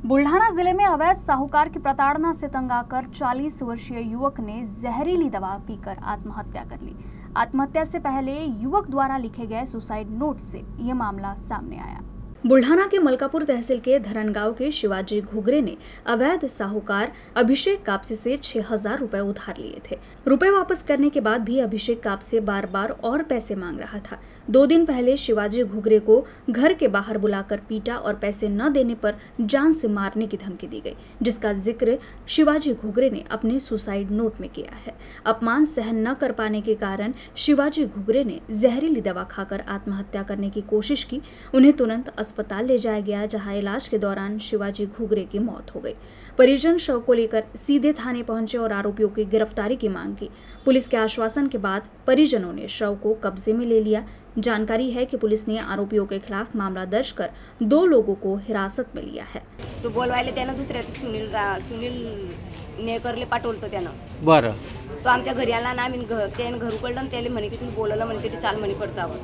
बुल्ढाना जिले में अवैध साहूकार की प्रताड़ना से तंग आकर 40 वर्षीय युवक ने जहरीली दवा पीकर आत्महत्या कर ली। आत्महत्या से पहले युवक द्वारा लिखे गए सुसाइड नोट से यह मामला सामने आया। बुल्ढाना के मलकापुर तहसील के धरनगांव के शिवाजी घुघरे ने अवैध साहूकार अभिषेक कापसे से 6,000 रुपए उधार लिए थे। रुपए वापस करने के बाद भी अभिषेक कापसे बार बार और पैसे मांग रहा था। 2 दिन पहले शिवाजी घुघरे को घर के बाहर बुलाकर पीटा और पैसे न देने पर जान से मारने की धमकी दी गई, जिसका जिक्र शिवाजी घुघरे ने अपने सुसाइड नोट में किया है। अपमान सहन न कर पाने के कारण शिवाजी घुघरे ने जहरीली दवा खाकर आत्महत्या करने की कोशिश की। उन्हें तुरंत अस्पताल ले जाया गया, जहां इलाज के दौरान शिवाजी घुघरे की मौत हो गई। परिजन शव को लेकर सीधे थाने पहुंचे और आरोपियों की गिरफ्तारी की मांग की। पुलिस के आश्वासन के बाद परिजनों ने शव को कब्जे में ले लिया। जानकारी है कि पुलिस ने आरोपियों के खिलाफ मामला दर्ज कर 2 लोगों को हिरासत में लिया है। तो बोलवायला त्यानं दुसऱ्याचं सुनील नेकरले पाठवलं त्यानं। बरं, तो आमच्या घरी आला ना, आम्ही त्यानं घर उकडलं आणि त्याला म्हणे की तुम्ही बोलवलं म्हणे ते चाल म्हणे पडसावर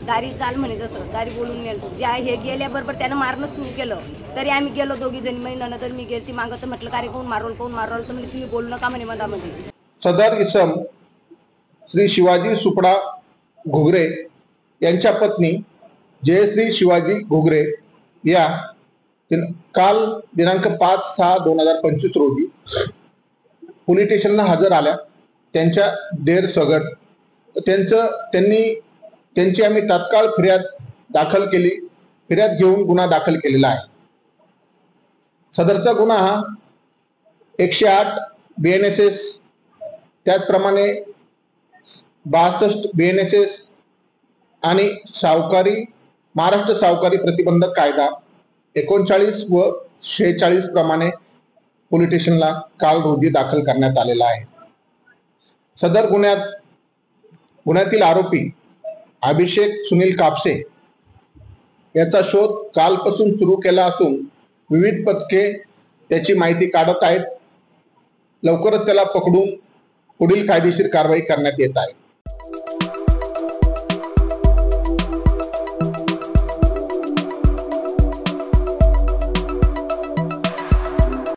दारी चाल म्हणे, जसं दारी बोलून गेलो ज्या हे गेल्याबरोबर त्यानं मारणं सुरू केलं। तरी आम्ही गेलो दोघी जणी, महिन्यानं तर मी गेलती मागं, तर म्हटलं कार्य कोण मारवलं तर म्हणे तुम्ही बोलू नका म्हणे मधामध्ये। सदर इसम श्री शिवाजी सुपडा घुगरे यांच्या पत्नी जयश्री शिवाजी घुगरे या काल दिनांक 5/6/2025 रोजी पोलीस स्टेशनला हजर आल्या। त्यांच्या देर सगट त्यांची आम्ही तात्काळ फिर्याद दाखल केली। फिर्याद घेऊन गुन्हा दाखल केलेला आहे। सदरचा गुन्हा हा 108 BNSS त्याचप्रमाणे 62 BNSS आणि महाराष्ट्र सावकारी प्रतिबंधक कायदा 39 व 46 प्रमाणे पोलीस स्टेशनला काल रोजी दाखल करण्यात आलेला आहे। सदर गुन्ह्यातील आरोपी अभिषेक सुनील कापसे याचा शोध कालपासून सुरू केला असून विविध पथके त्याची माहिती काढत आहेत। लवकरच त्याला पकडून पुढील कायदेशीर कारवाई करण्यात येत आहे।